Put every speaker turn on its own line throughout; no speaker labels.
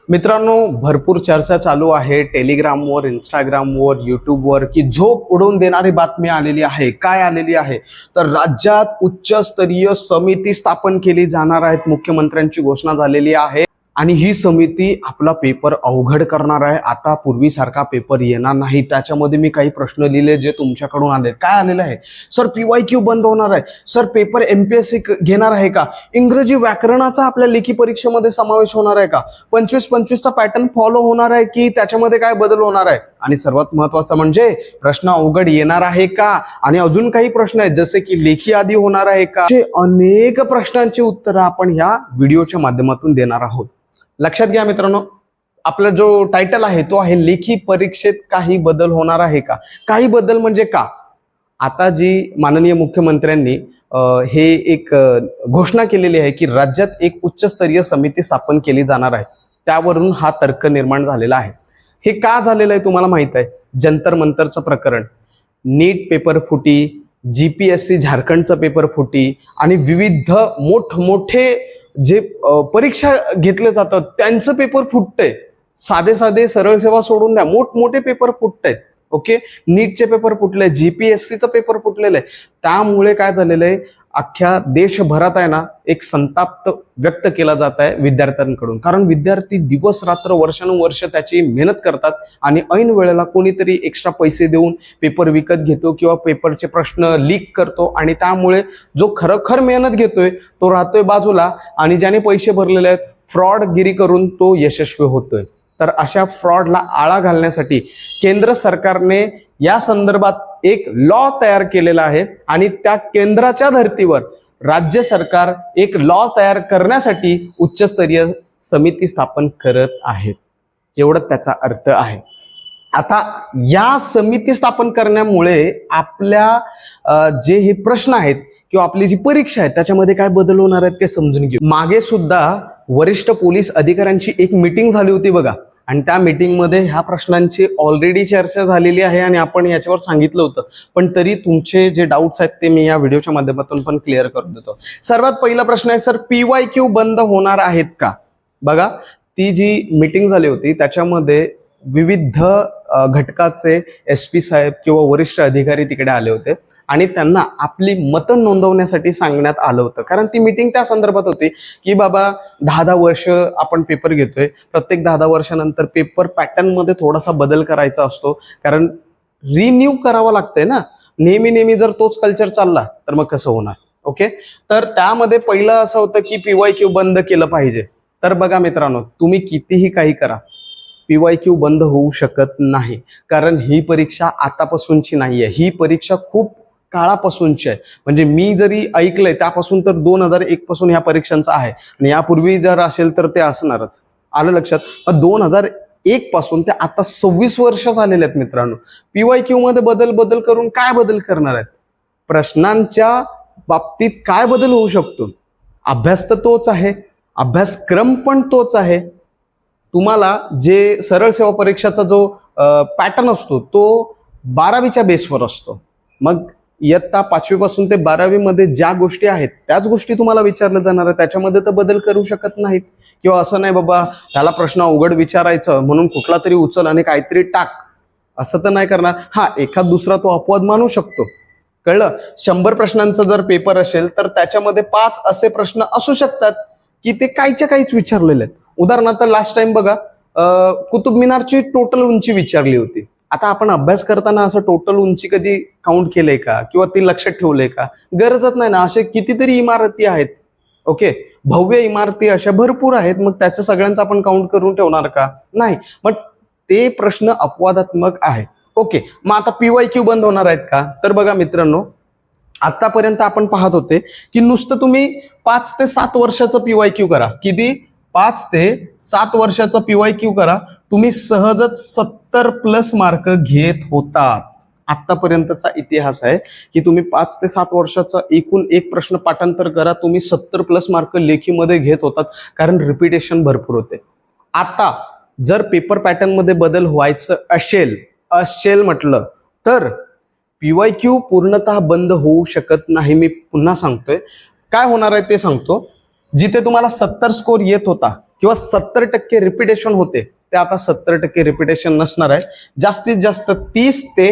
मित्रांनो, भरपूर चर्चा चालू आहे टेलिग्रामवर, इंस्टाग्रामवर, यूट्यूबवर की झोप उडवून देणारी बातमी आलेली आहे. काय आलेली आहे तर राज्यात उच्चस्तरीय समिती स्थापन केली जाणार आहेत. मुख्यमंत्र्यांची घोषणा झालेली आहे आणि ही समिती आपला पेपर अवघड करणार आहे. आता पूर्वीसारखा पेपर येणार नाही. त्याच्यामध्ये मी काही प्रश्न लिहिले जे तुमच्याकडून आले. काय आलेलं आहे सर? PYQ बंद होणार आहे सर. पेपर MPSC घेणार आहे का? इंग्रजी व्याकरणाचा आपल्या लेखी परीक्षेमध्ये समावेश होणार आहे का? 25-25चा पॅटर्न फॉलो होणार आहे की त्याच्यामध्ये काय बदल होणार आहे? आणि सर्वात महत्त्वाचं म्हणजे प्रश्न अवघड येणार आहे का? आणि अजून काही प्रश्न आहेत जसे की लेखी आधी होणार आहे का? अनेक प्रश्नांची उत्तरं आपण ह्या व्हिडिओच्या माध्यमातून देणार आहोत. लक्षात घ्या मित्रांनो, आपला जो टायटल आहे तो आहे लेखी परीक्षेत काही बदल होणार आहे का? काही बदल म्हणजे का? आता जी माननीय मुख्यमंत्र्यांनी हे एक घोषणा केलेली आहे की राज्यात एक उच्चस्तरीय समिती स्थापन केली जाणार आहे. त्यावरून हा तर्क निर्माण झालेला आहे. हे का झालेलं आहे तुम्हाला माहित आहे? जंतर मंतरचं प्रकरण, नीट पेपर फुटी, GPSC झारखंडचं पेपर फुटी आणि विविध मोठमोठे जे परीक्षा घेतले जातात त्यांचं पेपर फुटतंय. साधे साधे सरळ सेवा सोडून द्या, मोठमोठे पेपर फुटतायत. ओके, नीटचे पेपर फुटले, GPSCचं पेपर फुटलेलं आहे. त्यामुळे काय झालेलं आहे, अख्ख्या देशभरात आहे ना एक संताप व्यक्त केला जात आहे विद्यार्थ्यांकडून. कारण विद्यार्थी दिवस रात्र वर्षानुवर्ष त्याची मेहनत करतात आणि ऐन वेळेला कोणीतरी एक्स्ट्रा पैसे देऊन पेपर विकत घेतो किंवा पेपरचे प्रश्न लीक करतो आणि त्यामुळे जो खरोखर मेहनत घेतोय तो राहतोय बाजूला आणि ज्याने पैसे भरलेले आहेत फ्रॉडगिरी करून तो यशस्वी होतोय. तर अशा फ्रॉडला आळा घालण्यासाठी केंद्र सरकारने या संदर्भात एक लॉ तयार केलेला आहे आणि त्या केंद्राच्या धर्तीवर राज्य सरकार एक लॉ तयार करण्यासाठी उच्चस्तरीय समिती स्थापन करत आहेत. एवढंच त्याचा अर्थ आहे. आता या समिती स्थापन करण्यामुळे आपल्या जे हे प्रश्न आहेत किंवा आपली जी परीक्षा आहे त्याच्यामध्ये काय बदल होणार आहेत ते समजून घेऊ. मागे सुद्धा वरिष्ठ पोलीस अधिकाऱ्यांची एक मीटिंग झाली होती बघा, आणि त्या मीटिंगमध्ये ह्या प्रश्नांची ऑलरेडी चर्चा झालेली आहे आणि आपण याच्यावर सांगितलं होतं. पण तरी तुमचे जे डाऊट्स आहेत ते मी या व्हिडिओच्या माध्यमातून पण क्लिअर करून देतो. सर्वात पहिला प्रश्न आहे सर, PYQ बंद होणार आहेत का? बघा, ती जी मीटिंग झाली होती त्याच्यामध्ये विविध घटकाचे SP साहेब किंवा वरिष्ठ अधिकारी तिकडे आले होते आणि त्यांना आपली मतं नोंदवण्यासाठी सांगण्यात आलं होतं. कारण ती मीटिंग त्या संदर्भात होती की बाबा 10-10 वर्ष आपण पेपर घेतोय, प्रत्येक 10-10 वर्षानंतर पेपर पॅटर्नमध्ये थोडासा बदल करायचा असतो. कारण रिन्यू करावं लागतंय ना. नेहमी जर तोच कल्चर चालला तर मग कसं होणार? ओके, तर त्यामध्ये पहिलं असं होतं की PYQ बंद केलं पाहिजे. तर बघा मित्रांनो, तुम्ही कितीही काही करा, PYQ बंद होऊ शकत नाही. कारण ही परीक्षा आतापासूनची नाहीये. ही परीक्षा खूप काळापासूनची आहे. म्हणजे मी जरी ऐकलंय त्यापासून तर 2001 पासून ह्या परीक्षांचं आहे आणि यापूर्वी जर असेल तर ते असणारच. आलं लक्षात? 2001 पासून ते आता 26 वर्ष झालेले आहेत मित्रांनो. PYQ मध्ये बदल करून काय बदल करणार आहेत? प्रश्नांच्या बाबतीत काय बदल होऊ शकतो? अभ्यास तर तोच आहे, अभ्यासक्रम पण तोच आहे. तुम्हाला जे सरळ सेवा परीक्षाचा जो पॅटर्न असतो तो 12वीच्या बेसवर असतो. मग इयत्ता 5वी पासून ते 12वी मध्ये ज्या गोष्टी आहेत त्याच गोष्टी तुम्हाला विचारल्या जाणार आहेत. त्याच्यामध्ये तर बदल करू शकत नाहीत. किंवा असं नाही बाबा त्याला प्रश्न अवघड विचारायचं म्हणून कुठला तरी उचल आणि काहीतरी टाक, असं तर नाही करणार. हा, एखाद दुसरा तो अपवाद मानू शकतो. कळलं? 100 प्रश्नांचा जर पेपर असेल तर त्याच्यामध्ये 5 असे प्रश्न असू शकतात की ते काहीच्या काहीच विचारलेले आहेत. उदाहरणार्थ लास्ट टाइम बघा, कुतुब मिनारची टोटल उंची विचारली होती. आता आपण अभ्यास करताना असं टोटल उंची कधी काउंट केलंय का किंवा ती लक्षात ठेवलंय का? गरजच नाही ना. असे कितीतरी इमारती आहेत. ओके, भव्य इमारती अशा भरपूर आहेत. मग त्याचं सगळ्यांचं आपण काउंट करून ठेवणार का? नाही. मग ते प्रश्न अपवादात्मक आहे. ओके, मग आता PYQ बंद होणार आहेत का? तर बघा मित्रांनो, आतापर्यंत आपण पाहत होते की नुसतं तुम्ही 5 ते 7 वर्षाचं PYQ करा. किती? 5 ते 7 वर्षाचा PYQ करा, तुम्ही सहजच 70+ मार्क घेत होतात. आतापर्यंतचा इतिहास आहे की तुम्ही 5 ते 7 वर्षाचा एकूण एक प्रश्न पाठांतर करा, तुम्ही 70+ मार्क लेखीमध्ये घेत होतात. कारण रिपिटेशन भरपूर होते. आता जर पेपर पॅटर्न मध्ये बदल व्हायचं असेल म्हटलं तर PYQ पूर्णतः बंद होऊ शकत नाही. मी पुन्हा सांगतोय काय होणार आहे ते सांगतो. जिथे तुम्हाला 70 स्कोर येत होता किंवा 70% रिपिटेशन होते ते आता 70% रिपिटेशन नसणार आहे. जास्तीत जास्त 30 ते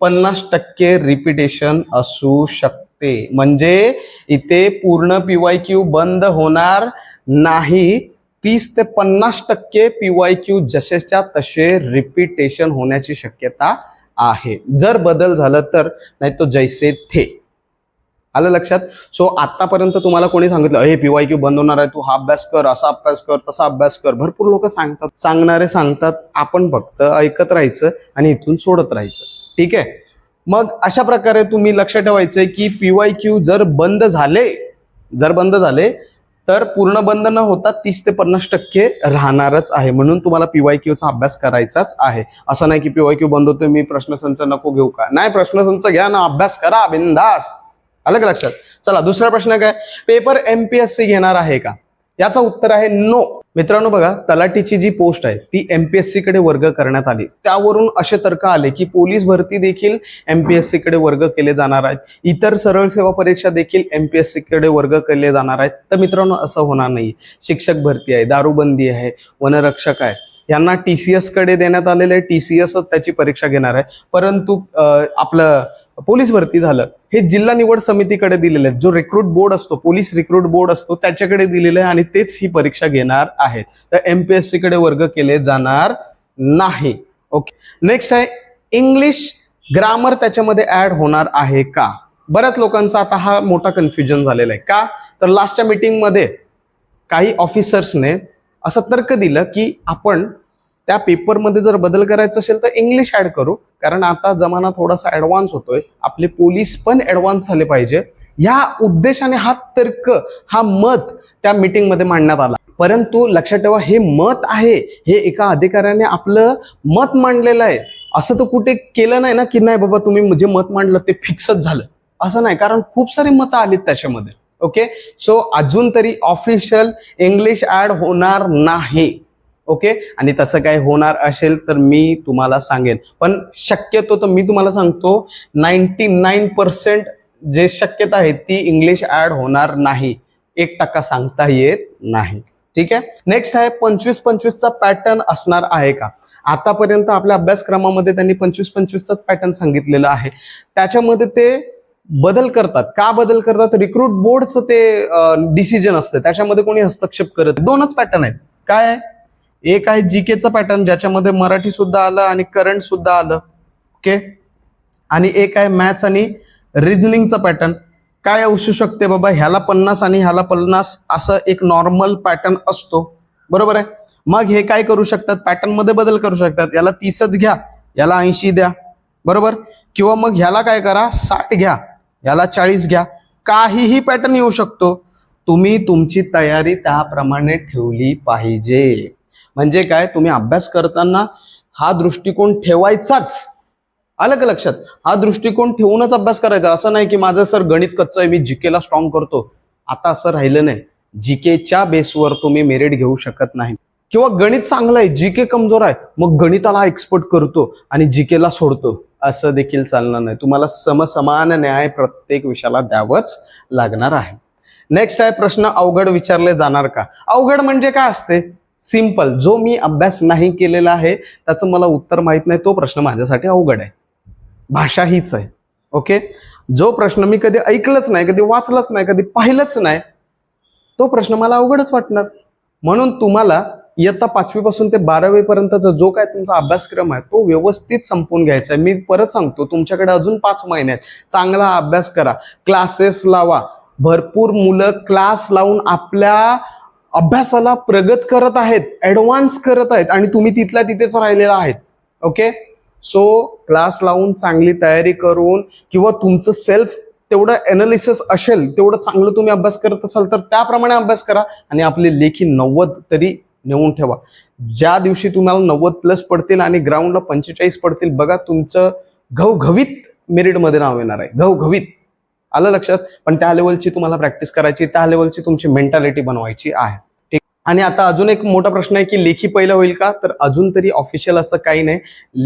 50% रिपिटेशन असू शकते. म्हणजे इथे पूर्ण PYQ बंद होणार नाही. 30 ते 50% PYQ जसेच्या तसे रिपिटेशन होण्याची शक्यता आहे, जर बदल झाला तर, नाही तो जैसे थे. आलं लक्षात? सो आतापर्यंत तुम्हाला कोणी सांगितलं हे PYQ बंद होणार आहे, तू हा अभ्यास कर, असा अभ्यास कर, तसा अभ्यास कर. भरपूर लोक सांगतात, सांगणारे सांगतात, आपण फक्त ऐकत राहायचं आणि इथून सोडत राहायचं. ठीक आहे. मग अशा प्रकारे तुम्ही लक्ष ठेवायचंय की PYQ जर बंद झाले तर पूर्ण बंद न होता 30 ते 50% राहणारच आहे. म्हणून तुम्हाला PYQ चा अभ्यास करायचाच आहे. असं नाही की PYQ बंद होतोय मी प्रश्नसंच नको घेऊ का. नाही, प्रश्नसंच घ्या ना, अभ्यास करा बिंदास. आलं का लक्षात? चला, दुसरा प्रश्न काय, पेपर MPSC घेणार आहे का? याचं उत्तर आहे नो. मित्रांनो बघा, तलाठीची जी पोस्ट आहे ती MPSC कडे वर्ग करण्यात आली. त्यावरून असे तर्क आले की पोलीस भरती देखील MPSC कडे वर्ग केले जाणार आहेत, इतर सरळ सेवा परीक्षा देखील MPSC कडे वर्ग केले जाणार आहेत. तर मित्रांनो असं होणार नाही. शिक्षक भरती आहे, दारूबंदी आहे, वनरक्षक आहे, यांना TCS कडे देण्यात आलेले आहे. TCS त्याची परीक्षा घेणार आहे. परंतु आपलं पोलीस भरती झालं हे जिल्हा निवड समितीकडे दिलेलं आहे. जो रिक्रूट बोर्ड असतो, पोलीस रिक्रूट बोर्ड असतो, त्याच्याकडे दिलेलं आहे आणि तेच ही परीक्षा घेणार आहेत. तर MPSC कडे वर्ग केले जाणार नाही. ओके. नेक्स्ट आहे इंग्लिश ग्रामर त्याच्यामध्ये ऍड होणार आहे का? बऱ्याच लोकांचा आता हा मोठा कन्फ्युजन झालेला आहे. का तर लास्टच्या मीटिंगमध्ये काही ऑफिसर्सने असं तर्क दिलं की आपण त्या पेपरमध्ये जर बदल करायचा असेल तर इंग्लिश ऍड करू, कारण आता जमाना थोडासा ऍडव्हान्स होतोय, आपले पोलीस पण ऍडव्हान्स झाले पाहिजे. या उद्देशाने हा तर्क, हा मत त्या मीटिंगमध्ये मांडण्यात आला. परंतु लक्षात ठेवा, हे मत आहे, हे एका अधिकाऱ्याने आपलं मत मांडलेलं आहे. असं तर कुठे केलं नाही ना की नाही बाबा तुम्ही जे मत मांडलं ते फिक्सच झालं, असं नाही. कारण खूप सारी मतं आलीत त्याच्यामध्ये. ओके. सो अजून तरी ऑफिशियल इंग्लिश ऍड होणार नाही. ओके. आणि तसं काय होणार असेल तर मी तुम्हाला सांगेन, पण शक्यतो तर मी तुम्हाला सांगतो 99% जे शक्यता आहे ती इंग्लिश ऍड होणार नाही. 1% सांगता येत नाही. ठीक आहे. नेक्स्ट आहे 25-25चा पॅटर्न असणार आहे का? आतापर्यंत आपल्या अभ्यासक्रमामध्ये त्यांनी 25-25चा पॅटर्न सांगितलेला आहे. त्याच्यामध्ये ते बदल करतात. का बदल करतात? रिक्रूट बोर्डचं ते डिसिजन असतं, त्याच्यामध्ये कोणी हस्तक्षेप करत. 2च पॅटर्न आहेत. काय आहे? एक आहे जीकेचा पॅटर्न, ज्याच्यामध्ये मराठी सुद्धा आलं आणि करंट सुद्धा आलं. ओके. आणि एक आहे मॅथ्स आणि रिझनिंगचा पॅटर्न. काय असू शकते बाबा, ह्याला 50 आणि ह्याला 50 असं एक नॉर्मल पॅटर्न असतो. बरोबर आहे. मग हे काय करू शकतात, पॅटर्न मध्ये बदल करू शकतात. याला 30च घ्या, याला 80 द्या. बरोबर. किंवा मग ह्याला काय करा, 60 घ्या, याला 40 घ्या. काहीही पॅटर्न येऊ शकतो. तुम्ही तुमची तयारी त्याप्रमाणे ठेवली पाहिजे. म्हणजे काय, तुम्ही अभ्यास करताना हा दृष्टिकोन ठेवायचाच. आलं का लक्षात? हा दृष्टिकोन ठेवूनच अभ्यास करायचा. असं नाही की माझं सर गणित कच्चं आहे, मी जीकेला स्ट्रॉंग करतो. आता असं राहिलं नाही. जीकेच्या बेसवर तुम्ही मेरिट घेऊ शकत नाही. किंवा गणित चांगलं आहे, जीके कमजोर आहे, मग गणिताला एक्सपर्ट करतो आणि जीकेला सोडतो, असं देखील चालणार नाही. तुम्हाला समसमान न्याय प्रत्येक विषयाला द्यावंच लागणार आहे. नेक्स्ट आहे प्रश्न अवघड विचारले जाणार का? अवघड म्हणजे काय असते? सिंपल. जो मी अभ्यास नाही केलेला आहे त्याचं मला उत्तर माहित नाही, तो प्रश्न माझ्यासाठी अवघड आहे. भाषा हीच आहे. ओके. जो प्रश्न मी कधी ऐकलंच नाही, कधी वाचलंच नाही, कधी पाहिलंच नाही, तो प्रश्न मला अवघडच वाटणार. म्हणून तुम्हाला इयत्ता 5वी पासून ते 12वी पर्यंतचा जो काय तुमचा अभ्यासक्रम आहे तो व्यवस्थित संपवून घ्यायचा आहे. मी परत सांगतो, तुमच्याकडे अजून 5 महिने आहेत. चांगला अभ्यास करा, क्लासेस लावा. भरपूर मुलं क्लास लावून आपल्या अभ्यासाला प्रगत करत आहेत, ऍडव्हान्स करत आहेत, आणि तुम्ही तिथल्या तिथेच राहिलेला आहेत. ओके. सो क्लास लावून चांगली तयारी करून किंवा तुमचं सेल्फ तेवढं एनालिसिस असेल तेवढं चांगलं तुम्ही अभ्यास करत असाल तर त्याप्रमाणे अभ्यास करा आणि आपली लेखी 90 तरी नेऊन ठेवा. ज्या दिवशी तुम्हाला 90+ पडतील आणि ग्राउंडला 45 पडतील, बघा तुमचं घवघवीत मेरिटमध्ये नाव येणार आहे. घवघवीत. आलं लक्षात? पण त्या लेवलची तुम्हाला प्रॅक्टिस करायची, त्या लेवलची तुमची मेंटॅलिटी बनवायची आहे. ठीक. आणि आता अजून एक मोठा प्रश्न आहे की लेखी पहिलं होईल का? तर अजून तरी ऑफिशियल असं काही नाही.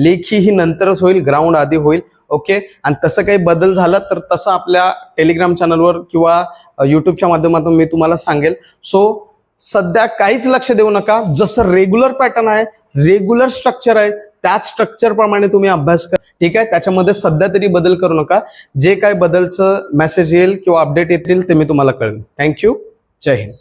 लेखी ही नंतरच होईल, ग्राउंड आधी होईल. ओके. आणि तसं काही बदल झाला तर तसं आपल्या टेलिग्राम चॅनलवर किंवा युट्यूबच्या माध्यमातून मी तुम्हाला सांगेल. सो सध्या काहीच लक्ष देऊ नका. जसं रेग्युलर पॅटर्न आहे, रेग्युलर स्ट्रक्चर आहे, त्याच स्ट्रक्चर प्रमाणे तुम्ही अभ्यास करा. ठीक आहे, त्याच्यामध्ये सध्या तरी बदल करू नका. जे काय बदलचं मेसेज येईल किंवा अपडेट येतील ते मी तुम्हाला कळेन. थँक्यू. जय हिंद.